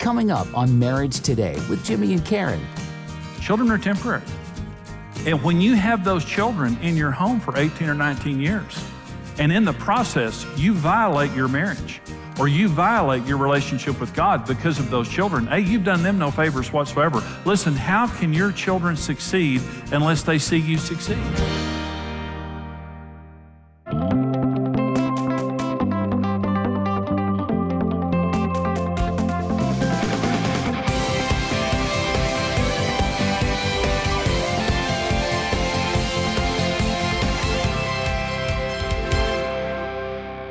coming up on Marriage Today with Jimmy and Karen. Children are temporary. And when you have those children in your home for 18 or 19 years, and in the process, you violate your marriage or you violate your relationship with God because of those children, hey, you've done them no favors whatsoever. Listen, how can your children succeed unless they see you succeed?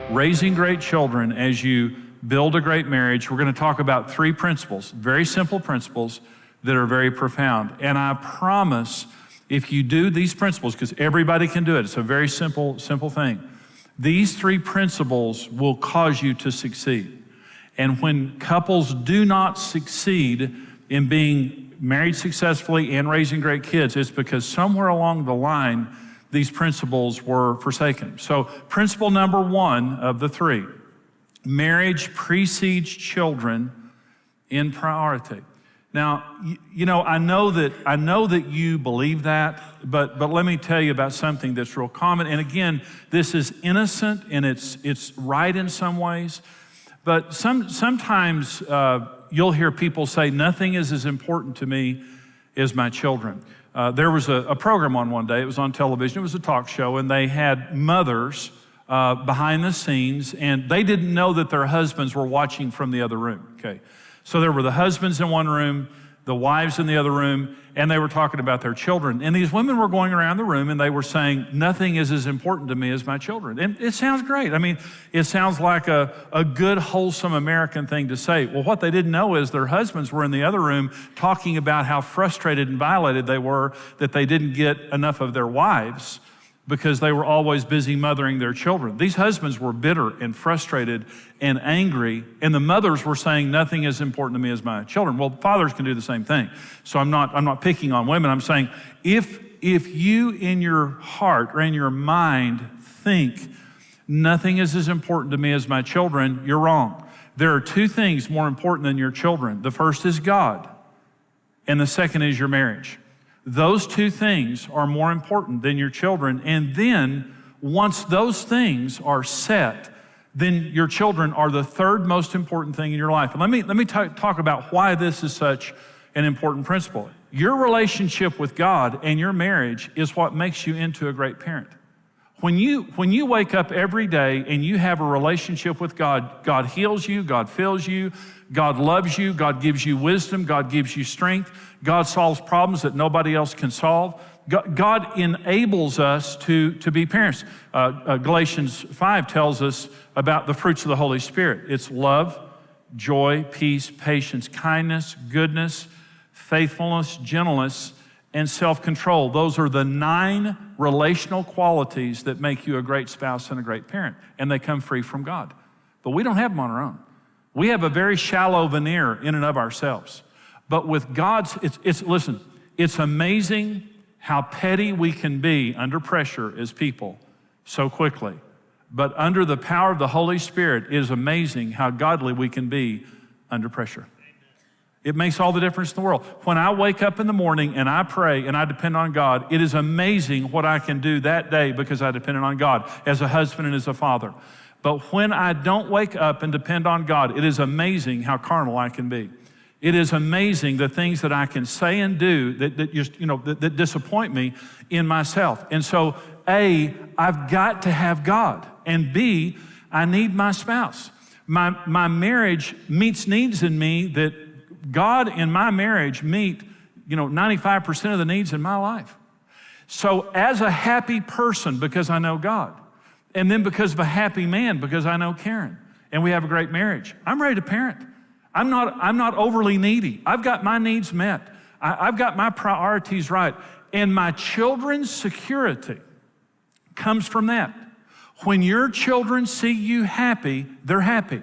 Raising great children as you build a great marriage. We're going to talk about three principles, very simple principles that are very profound. And I promise if you do these principles, because everybody can do it, it's a very simple thing. These three principles will cause you to succeed. And when couples do not succeed in being married successfully and raising great kids, it's because somewhere along the line, these principles were forsaken. So principle number one of the three, marriage precedes children in priority. Now, you know, I know that you believe that, but let me tell you about something that's real common. And again, this is innocent and it's right in some ways, but sometimes you'll hear people say, nothing is as important to me as my children. There was a program on one day, it was on television, it was a talk show, and they had mothers behind the scenes, and they didn't know that their husbands were watching from the other room, okay? So there were the husbands in one room, the wives in the other room, and they were talking about their children. And these women were going around the room and they were saying, nothing is as important to me as my children. And it sounds great. I mean, it sounds like a good, wholesome American thing to say. Well, what they didn't know is their husbands were in the other room talking about how frustrated and violated they were that they didn't get enough of their wives because they were always busy mothering their children. These husbands were bitter and frustrated and angry, and the mothers were saying, nothing is important to me as my children. Well, fathers can do the same thing. So I'm not picking on women. I'm saying, if you in your heart or in your mind think, nothing is as important to me as my children, you're wrong. There are two things more important than your children. The first is God, and the second is your marriage. Those two things are more important than your children. And then once those things are set, then your children are the third most important thing in your life. And let me talk about why this is such an important principle. Your relationship with God and your marriage is what makes you into a great parent. When you wake up every day and you have a relationship with God, God heals you, God fills you, God loves you, God gives you wisdom, God gives you strength, God solves problems that nobody else can solve. God enables us to be parents. Galatians 5 tells us about the fruits of the Holy Spirit. It's love, joy, peace, patience, kindness, goodness, faithfulness, gentleness, and self-control. Those are the 9 relational qualities that make you a great spouse and a great parent, and they come free from God. But we don't have them on our own. We have a very shallow veneer in and of ourselves. But with God's, listen, it's amazing how petty we can be under pressure as people so quickly. But under the power of the Holy Spirit, it is amazing how godly we can be under pressure. It makes all the difference in the world. When I wake up in the morning and I pray and I depend on God, it is amazing what I can do that day because I depended on God as a husband and as a father. But when I don't wake up and depend on God, it is amazing how carnal I can be. It is amazing the things that I can say and do that disappoint me in myself. And so, A, I've got to have God. And B, I need my spouse. My marriage meets needs in me that God and my marriage meet, 95% of the needs in my life. So as a happy person, because I know God, and then because of a happy man, because I know Karen, and we have a great marriage, I'm ready to parent. I'm not overly needy. I've got my needs met. I've got my priorities right. And my children's security comes from that. When your children see you happy, they're happy.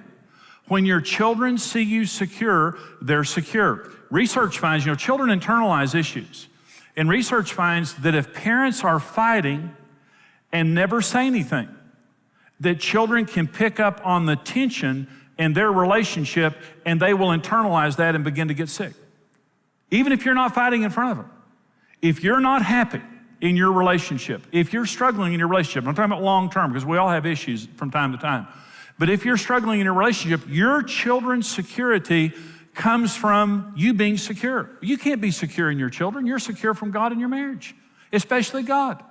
When your children see you secure, they're secure. Research finds, children internalize issues. And research finds that if parents are fighting and never say anything, that children can pick up on the tension and their relationship, and they will internalize that and begin to get sick. Even if you're not fighting in front of them. If you're not happy in your relationship, if you're struggling in your relationship, I'm talking about long term because we all have issues from time to time, but if you're struggling in your relationship, your children's security comes from you being secure. You can't be secure in your children. You're secure from God in your marriage, especially God.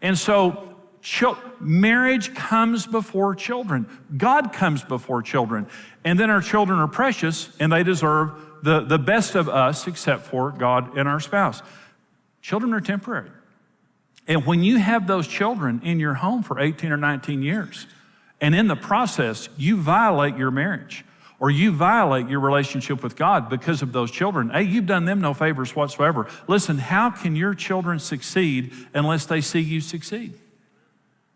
And so marriage comes before children. God comes before children. And then our children are precious and they deserve the best of us except for God and our spouse. Children are temporary. And when you have those children in your home for 18 or 19 years, and in the process, you violate your marriage or you violate your relationship with God because of those children, hey, you've done them no favors whatsoever. Listen, how can your children succeed unless they see you succeed?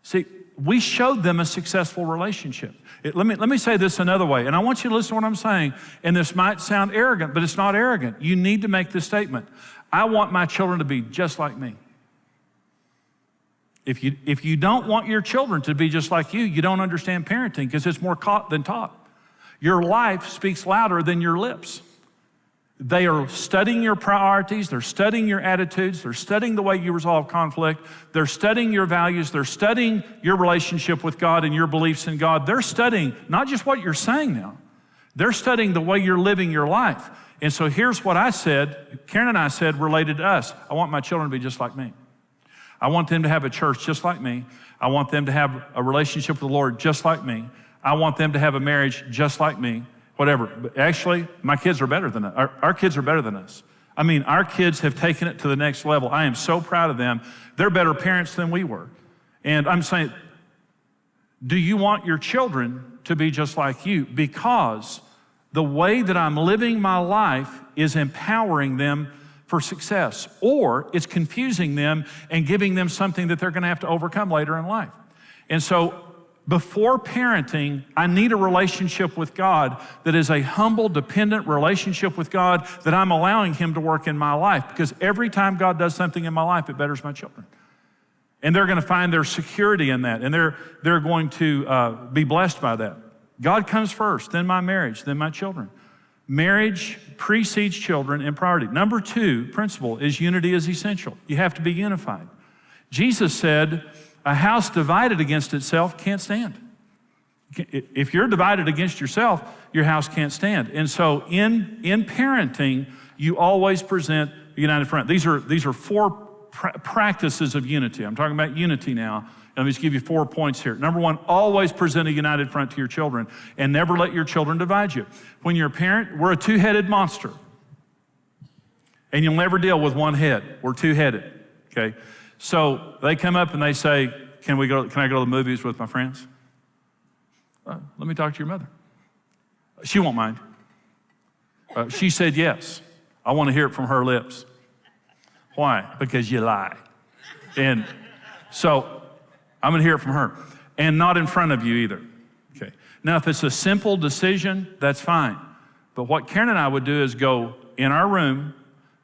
See, we showed them a successful relationship. Let me say this another way, and I want you to listen to what I'm saying, and this might sound arrogant, but it's not arrogant. You need to make this statement. I want my children to be just like me. If you don't want your children to be just like you don't understand parenting because it's more caught than taught. Your life speaks louder than your lips. They are studying your priorities, they're studying your attitudes, they're studying the way you resolve conflict, they're studying your values, they're studying your relationship with God and your beliefs in God. They're studying not just what you're saying now, they're studying the way you're living your life. And so here's what I said, Karen and I said related to us. I want my children to be just like me. I want them to have a church just like me. I want them to have a relationship with the Lord just like me. I want them to have a marriage just like me, whatever. But actually, my kids are better than us. Our kids are better than us. I mean, our kids have taken it to the next level. I am so proud of them. They're better parents than we were. And I'm saying, do you want your children to be just like you? Because the way that I'm living my life is empowering them for success, or it's confusing them and giving them something that they're going to have to overcome later in life. And so before parenting, I need a relationship with God that is a humble, dependent relationship with God that I'm allowing Him to work in my life, because every time God does something in my life, it betters my children. And they're going to find their security in that, and they're going to be blessed by that. God comes first, then my marriage, then my children. Marriage precedes children in priority. Number 2 principle is unity is essential. You have to be unified. Jesus said, a house divided against itself can't stand. If you're divided against yourself, your house can't stand. And so in parenting, you always present a united front. These are 4 practices of unity. I'm talking about unity now. Let me just give you 4 points here. Number 1, always present a united front to your children and never let your children divide you. When you're a parent, we're a 2-headed monster. And you'll never deal with one head. We're 2-headed, okay? So they come up and they say, can I go to the movies with my friends? Let me talk to your mother. She won't mind. She said yes. I want to hear it from her lips. Why? Because you lie. And so I'm going to hear it from her. And not in front of you either. Okay. Now, if it's a simple decision, that's fine. But what Karen and I would do is go in our room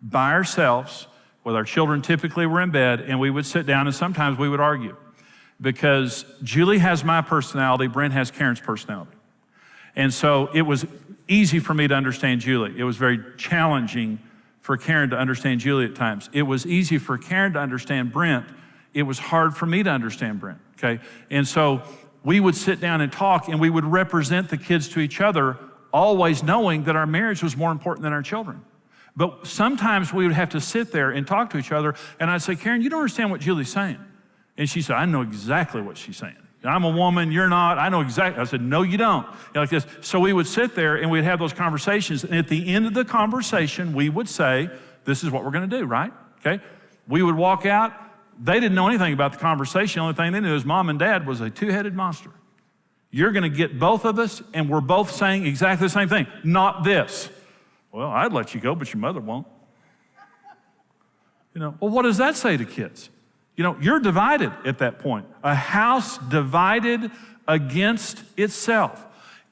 by ourselves, with our children typically were in bed, and we would sit down, and sometimes we would argue. Because Julie has my personality, Brent has Karen's personality. And so it was easy for me to understand Julie. It was very challenging for Karen to understand Julie at times. It was easy for Karen to understand Brent. It was hard for me to understand Brent, okay? And so we would sit down and talk, and we would represent the kids to each other, always knowing that our marriage was more important than our children. But sometimes we would have to sit there and talk to each other, and I'd say, Karen, you don't understand what Julie's saying. And she said, I know exactly what she's saying. I'm a woman, you're not, I know exactly. I said, no, you don't. Like this. So we would sit there and we'd have those conversations, and at the end of the conversation, we would say, this is what we're gonna do, right? Okay? We would walk out. They didn't know anything about the conversation. The only thing they knew is mom and dad was a 2-headed monster. You're gonna get both of us, and we're both saying exactly the same thing, not this. Well, I'd let you go, but your mother won't. Well, what does that say to kids? You're divided at that point. A house divided against itself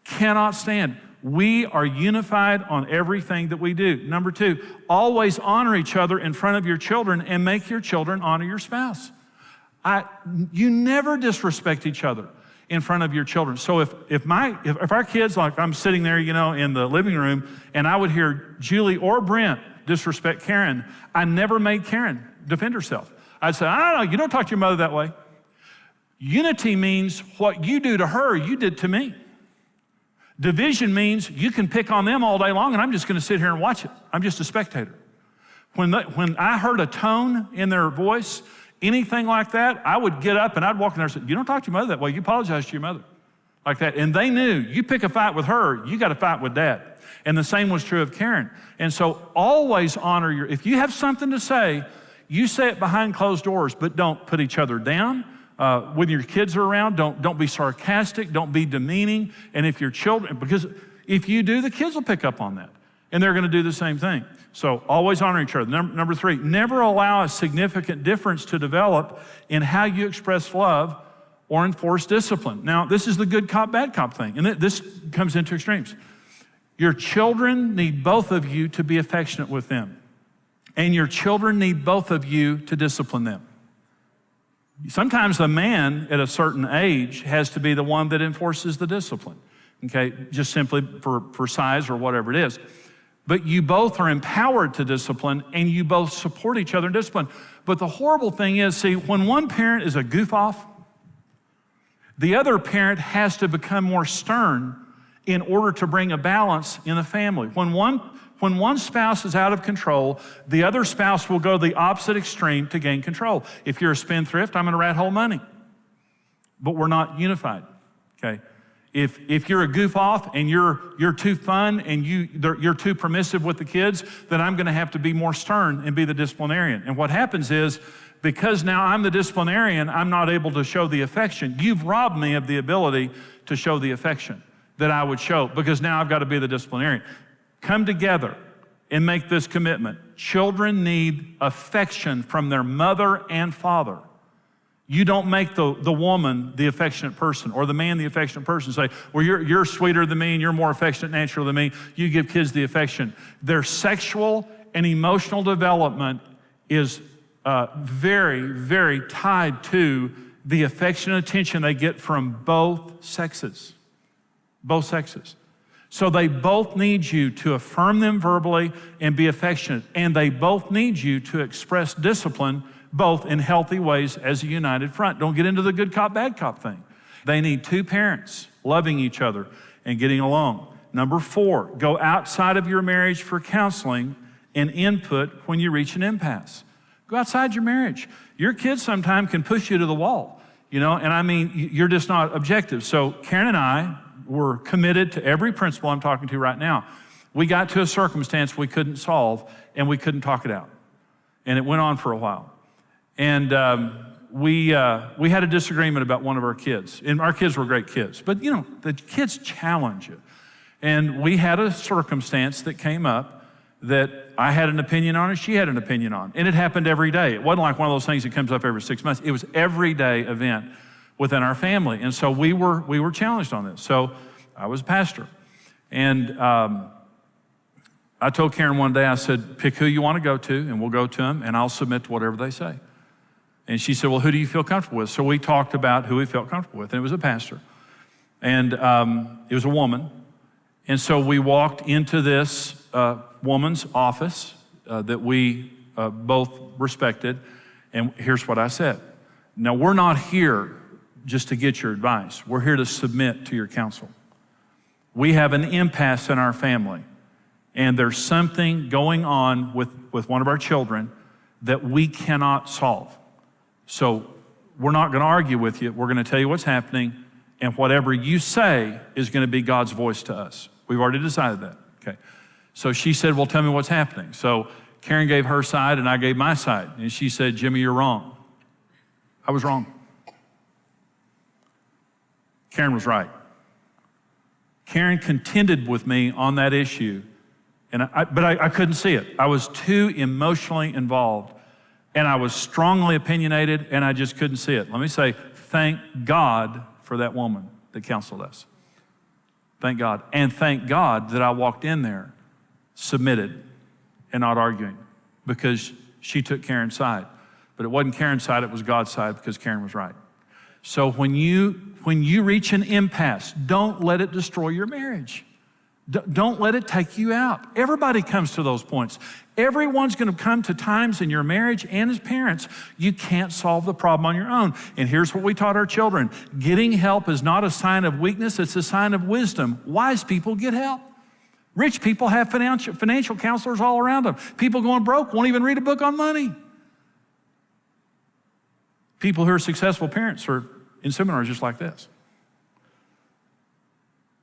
cannot stand. We are unified on everything that we do. Number 2, always honor each other in front of your children and make your children honor your spouse. You never disrespect each other. in front of your children. So if our kids, like I'm sitting there, in the living room, and I would hear Julie or Brent disrespect Karen, I never made Karen defend herself. I'd say, I don't know, you don't talk to your mother that way. Unity means what you do to her, you did to me. Division means you can pick on them all day long, and I'm just going to sit here and watch it. I'm just a spectator. When I heard a tone in their voice, anything like that, I would get up and I'd walk in there and say, you don't talk to your mother that way. You apologize to your mother. Like that. And they knew, you pick a fight with her, you got to fight with Dad. And the same was true of Karen. And so always honor if you have something to say, you say it behind closed doors, but don't put each other down. When your kids are around, don't be sarcastic, don't be demeaning. And if your children, because if you do, the kids will pick up on that. And they're going to do the same thing. So always honor each other. Number 3, never allow a significant difference to develop in how you express love or enforce discipline. Now, this is the good cop, bad cop thing. And this comes into extremes. Your children need both of you to be affectionate with them. And your children need both of you to discipline them. Sometimes the man at a certain age has to be the one that enforces the discipline, okay? Just simply for size or whatever it is. But you both are empowered to discipline, and you both support each other in discipline. But the horrible thing is, see, when one parent is a goof off, the other parent has to become more stern in order to bring a balance in the family. When one spouse is out of control, the other spouse will go the opposite extreme to gain control. If you're a spendthrift, I'm gonna rat hole money. But we're not unified, okay? If you're a goof off and you're too fun and you're too permissive with the kids, then I'm gonna have to be more stern and be the disciplinarian. And what happens is, because now I'm the disciplinarian, I'm not able to show the affection. You've robbed me of the ability to show the affection that I would show, because now I've got to be the disciplinarian. Come together and make this commitment. Children need affection from their mother and father. You don't make the woman the affectionate person or the man the affectionate person. Say, well, you're sweeter than me and you're more affectionate and natural than me. You give kids the affection. Their sexual and emotional development is very, very tied to the affection and attention they get from both sexes. Both sexes. So they both need you to affirm them verbally and be affectionate. And they both need you to express discipline both in healthy ways as a united front. Don't get into the good cop, bad cop thing. They need two parents loving each other and getting along. Number 4, go outside of your marriage for counseling and input when you reach an impasse. Go outside your marriage. Your kids sometimes can push you to the wall, and I mean, you're just not objective. So Karen and I were committed to every principle I'm talking to right now. We got to a circumstance we couldn't solve, and we couldn't talk it out. And it went on for a while. And we had a disagreement about one of our kids. And our kids were great kids. But, the kids challenge you. And we had a circumstance that came up that I had an opinion on and she had an opinion on. And it happened every day. It wasn't like one of those things that comes up every 6 months. It was everyday event within our family. And so we were challenged on this. So I was a pastor. And I told Karen one day, I said, pick who you want to go to, and we'll go to them, and I'll submit to whatever they say. And she said, well, who do you feel comfortable with? So we talked about who we felt comfortable with, and it was a pastor. And it was a woman. And so we walked into this woman's office that we both respected, and here's what I said. Now, we're not here just to get your advice. We're here to submit to your counsel. We have an impasse in our family, and there's something going on with one of our children that we cannot solve. So we're not going to argue with you. We're going to tell you what's happening, and whatever you say is going to be God's voice to us. We've already decided that, okay? So she said, well, tell me what's happening. So Karen gave her side, and I gave my side. And she said, Jimmy, you're wrong. I was wrong. Karen was right. Karen contended with me on that issue, but I couldn't see it. I was too emotionally involved, and I was strongly opinionated, and I just couldn't see it. Let me say, thank God for that woman that counseled us. Thank God. And thank God that I walked in there submitted and not arguing, because she took Karen's side. But it wasn't Karen's side, it was God's side, because Karen was right. So when you reach an impasse, don't let it destroy your marriage. Don't let it take you out. Everybody comes to those points. Everyone's going to come to times in your marriage, and as parents, you can't solve the problem on your own. And here's what we taught our children. Getting help is not a sign of weakness, it's a sign of wisdom. Wise people get help. Rich people have financial counselors all around them. People going broke won't even read a book on money. People who are successful parents are in seminars just like this.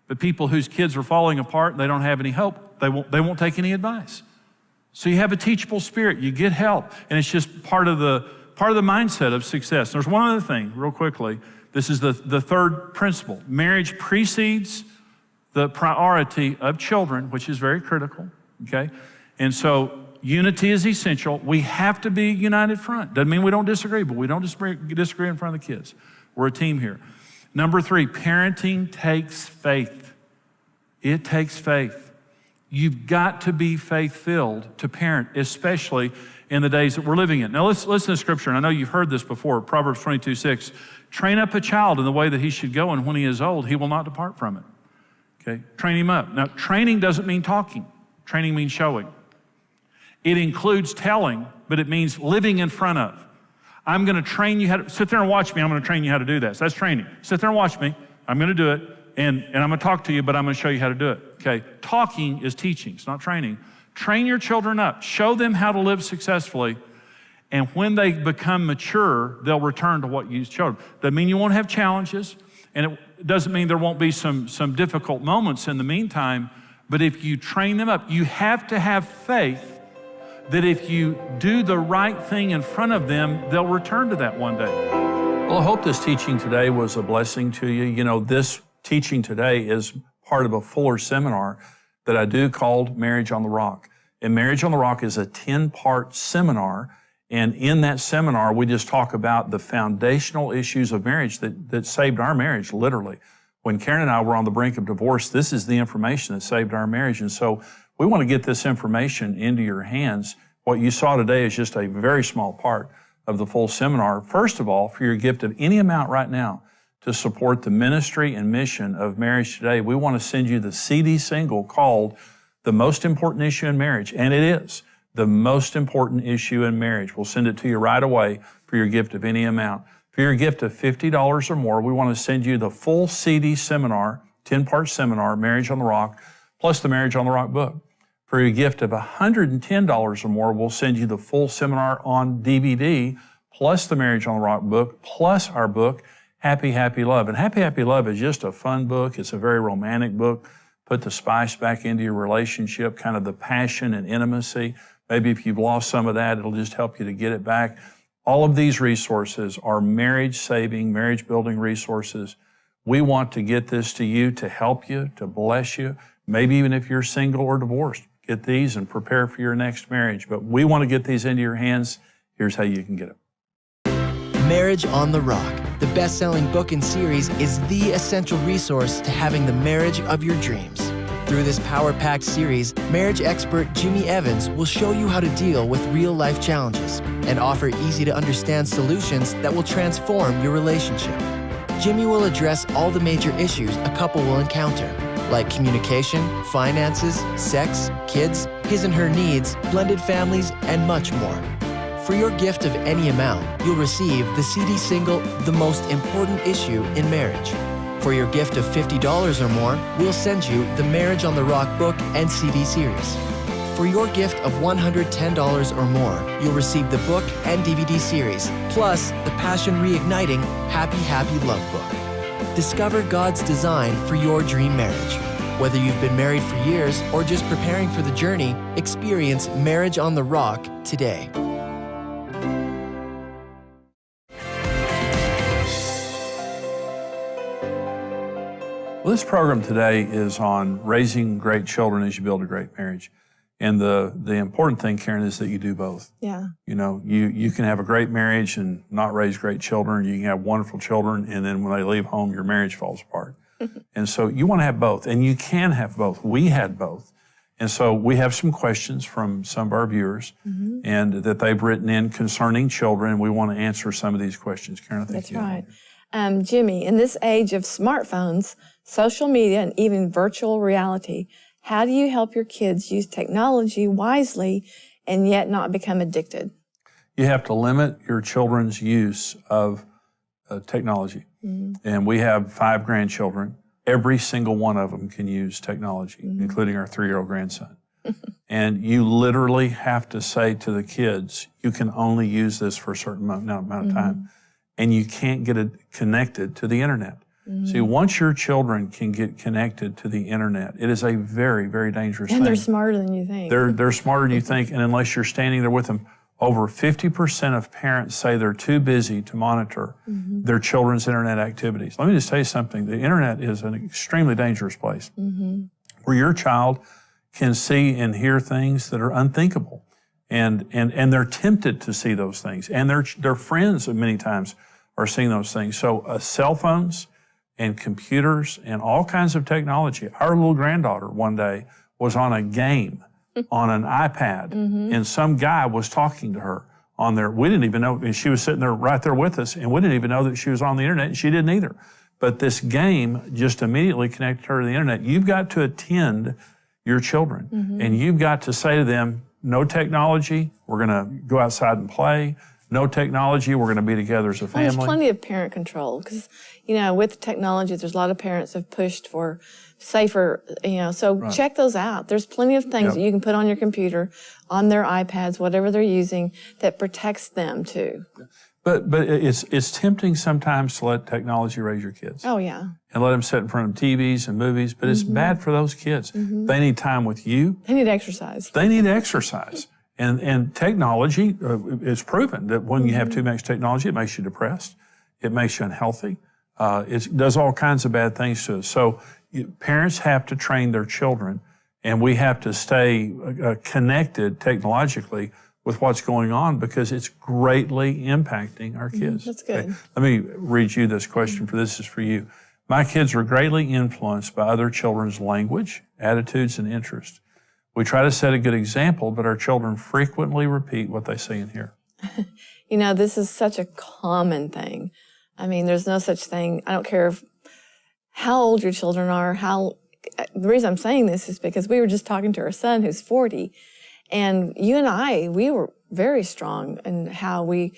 But people whose kids are falling apart and they don't have any hope, they won't take any advice. So you have a teachable spirit, you get help, and it's just part of the mindset of success. There's one other thing, real quickly. This is the third principle. Marriage precedes the priority of children, which is very critical, okay? And so unity is essential. We have to be a united front. Doesn't mean we don't disagree, but we don't disagree in front of the kids. We're a team here. Number 3, parenting takes faith. It takes faith. You've got to be faith-filled to parent, especially in the days that we're living in. Now let's listen to Scripture, and I know you've heard this before, Proverbs 22:6. Train up a child in the way that he should go, and when he is old, he will not depart from it. Okay, train him up. Now, training doesn't mean talking. Training means showing. It includes telling, but it means living in front of. I'm going to train you how to, sit there and watch me, I'm going to train you how to do this. That's training. Sit there and watch me, I'm going to do it, and I'm going to talk to you, but I'm going to show you how to do it. Okay, talking is teaching, it's not training. Train your children up. Show them how to live successfully, and when they become mature, they'll return to what you showed them. Doesn't mean you won't have challenges, and it doesn't mean there won't be some difficult moments in the meantime, but if you train them up, you have to have faith that if you do the right thing in front of them, they'll return to that one day. Well, I hope this teaching today was a blessing to you. You know, this teaching today is part of a fuller seminar that I do called Marriage on the Rock. And Marriage on the Rock is a 10-part seminar. And in that seminar, we just talk about the foundational issues of marriage that saved our marriage, literally. When Karen and I were on the brink of divorce, this is the information that saved our marriage. And so we want to get this information into your hands. What you saw today is just a very small part of the full seminar. First of all, for your gift of any amount right now to support the ministry and mission of Marriage Today, we want to send you the CD single called The Most Important Issue in Marriage. And it is the most important issue in marriage. We'll send it to you right away for your gift of any amount. For your gift of $50 or more, we want to send you the full CD seminar, 10-part seminar, Marriage on the Rock, plus the Marriage on the Rock book. For your gift of $110 or more, we'll send you the full seminar on DVD, plus the Marriage on the Rock book, plus our book, Happy, Happy Love. And Happy, Happy Love is just a fun book. It's a very romantic book. Put the spice back into your relationship, kind of the passion and intimacy. Maybe if you've lost some of that, it'll just help you to get it back. All of these resources are marriage-saving, marriage-building resources. We want to get this to you to help you, to bless you. Maybe even if you're single or divorced, get these and prepare for your next marriage. But we want to get these into your hands. Here's how you can get it. Marriage on the Rock, the best-selling book and series, is the essential resource to having the marriage of your dreams. Through this power-packed series, marriage expert Jimmy Evans will show you how to deal with real-life challenges and offer easy-to-understand solutions that will transform your relationship. Jimmy will address all the major issues a couple will encounter, like communication, finances, sex, kids, his and her needs, blended families, and much more. For your gift of any amount, you'll receive the CD single, The Most Important Issue in Marriage. For your gift of $50 or more, we'll send you the Marriage on the Rock book and CD series. For your gift of $110 or more, you'll receive the book and DVD series, plus the Passion Reigniting Happy, Happy Love book. Discover God's design for your dream marriage. Whether you've been married for years or just preparing for the journey, experience Marriage on the Rock today. Well, this program today is on raising great children as you build a great marriage. And the important thing, Karen, is that you do both. Yeah. You know, you can have a great marriage and not raise great children. You can have wonderful children, and then when they leave home, your marriage falls apart. And so you want to have both, and you can have both. We had both. And so we have some questions from some of our viewers and that they've written in concerning children, and we want to answer some of these questions. Karen, I think That's right. Jimmy, in this age of smartphones, social media, and even virtual reality, how do you help your kids use technology wisely and yet not become addicted? You have to limit your children's use of technology. And we have 5 grandchildren. Every single one of them can use technology, including our 3-year-old grandson. And you literally have to say to the kids, you can only use this for a certain amount of time. And you can't get it connected to the internet. See, once your children can get connected to the internet, it is a very, very dangerous thing. And they're smarter than you think. They're smarter than you think, and unless you're standing there with them, over 50% of parents say they're too busy to monitor their children's internet activities. Let me just tell you something. The internet is an extremely dangerous place where your child can see and hear things that are unthinkable. And they're tempted to see those things. And their friends many times are seeing those things. So cell phones and computers and all kinds of technology. Our little granddaughter one day was on a game on an iPad, and some guy was talking to her on there. We didn't even know, and she was sitting there right there with us, and we didn't even know that she was on the internet, and she didn't either. But this game just immediately connected her to the internet. You've got to attend your children, and you've got to say to them, no technology, we're going to go outside and play. No technology, we're going to be together as a family. Well, there's plenty of parent control because, with technology, there's a lot of parents have pushed for safer, so check those out. There's plenty of things that you can put on your computer, on their iPads, whatever they're using, that protects them too. But it's tempting sometimes to let technology raise your kids. Oh, yeah. And let them sit in front of TVs and movies, but it's bad for those kids. They need time with you. They need exercise. They need exercise. And technology, it's proven that when you have too much technology, it makes you depressed. It makes you unhealthy. It does all kinds of bad things to us. So parents have to train their children, and we have to stay connected technologically with what's going on because it's greatly impacting our kids. That's good. Okay. Let me read you this question, for this is for you. My kids are greatly influenced by other children's language, attitudes, and interests. We try to set a good example, but our children frequently repeat what they see and hear. This is such a common thing. I mean, there's no such thing. I don't care how old your children are, the reason I'm saying this is because we were just talking to our son who's 40, and you and I, we were very strong in how we,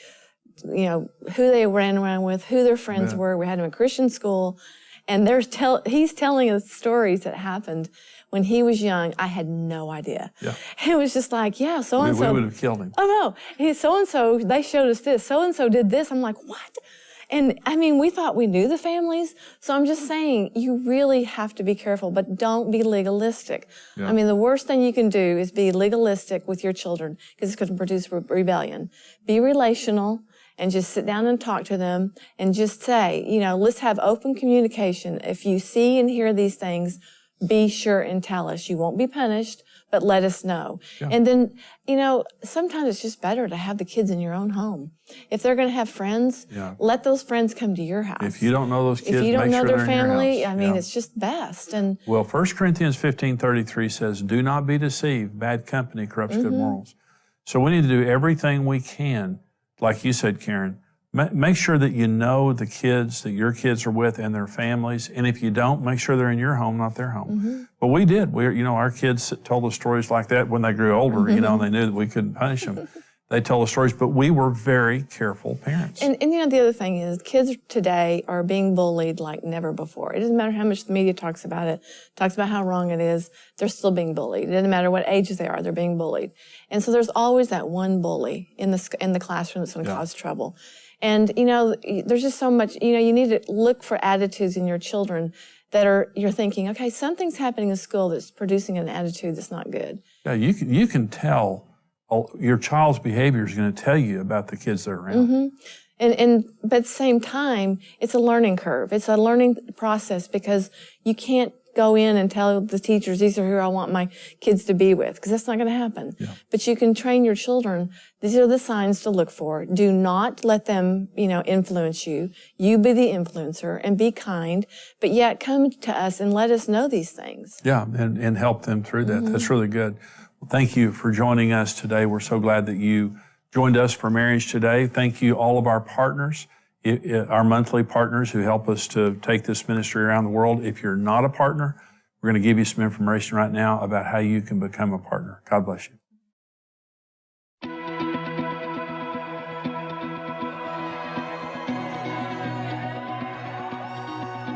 who they ran around with, who their friends were. We had them in Christian school, and he's telling us stories that happened when he was young. I had no idea. Yeah. It was just like, so-and-so. We would have killed him. Oh, no. So-and-so, they showed us this. So-and-so did this. I'm like, what? And, we thought we knew the families. So I'm just saying, you really have to be careful, but don't be legalistic. Yeah. The worst thing you can do is be legalistic with your children because it's going to produce rebellion. Be relational and just sit down and talk to them and just say, let's have open communication. If you see and hear these things, be sure and tell us. You won't be punished, but let us know. Yeah. And then, sometimes it's just better to have the kids in your own home. If they're going to have friends, let those friends come to your house. If you don't know those kids, if you don't know sure their family, it's just best. And 1 Corinthians 15:33 says, do not be deceived. Bad company corrupts good morals. So we need to do everything we can, like you said, Karen. Make sure that you know the kids that your kids are with and their families. And if you don't, make sure they're in your home, not their home. But we did. Our kids told us stories like that when they grew older, and they knew that we couldn't punish them. They told us stories, but we were very careful parents. And the other thing is kids today are being bullied like never before. It doesn't matter how much the media talks about how wrong it is. They're still being bullied. It doesn't matter what ages they are, they're being bullied. And so there's always that one bully in the classroom that's going to cause trouble. And, there's just so much, you need to look for attitudes in your children that you're thinking, okay, something's happening in school that's producing an attitude that's not good. Yeah, you can tell your child's behavior is going to tell you about the kids that are around. But at the same time, it's a learning curve. It's a learning process because you can't go in and tell the teachers, these are who I want my kids to be with, because that's not going to happen. Yeah. But you can train your children. These are the signs to look for. Do not let them, influence you. You be the influencer and be kind, but yet come to us and let us know these things. Yeah, and help them through that. That's really good. Well, thank you for joining us today. We're so glad that you joined us for Marriage Today. Thank you, all of our partners. our monthly partners who help us to take this ministry around the world. If you're not a partner, we're going to give you some information right now about how you can become a partner. God bless you.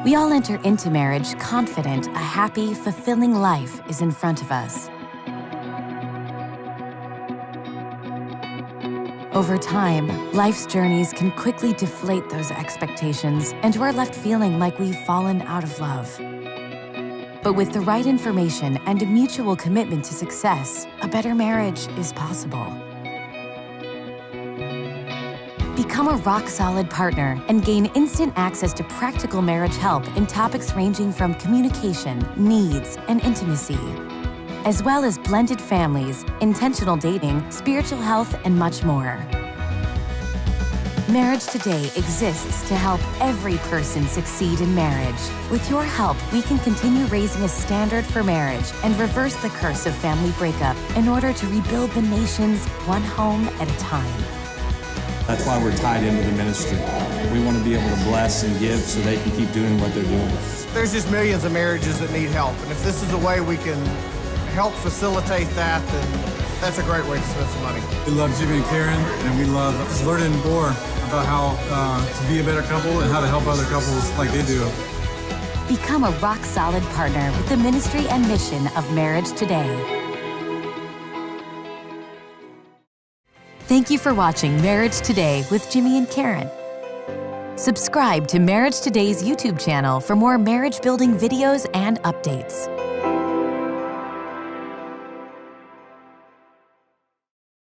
We all enter into marriage confident a happy, fulfilling life is in front of us. Over time, life's journeys can quickly deflate those expectations, and we're left feeling like we've fallen out of love. But with the right information and a mutual commitment to success, a better marriage is possible. Become a rock-solid partner and gain instant access to practical marriage help in topics ranging from communication, needs, and intimacy, as well as blended families, intentional dating, spiritual health, and much more. Marriage Today exists to help every person succeed in marriage. With your help, we can continue raising a standard for marriage and reverse the curse of family breakup in order to rebuild the nations one home at a time. That's why we're tied into the ministry. We want to be able to bless and give so they can keep doing what they're doing. There's just millions of marriages that need help, and if this is a way we can help facilitate that, then that's a great way to spend some money. We love Jimmy and Karen, and we love just learning more about how to be a better couple and how to help other couples like they do. Become a rock-solid partner with the ministry and mission of Marriage Today. Thank you for watching Marriage Today with Jimmy and Karen. Subscribe to Marriage Today's YouTube channel for more marriage-building videos and updates.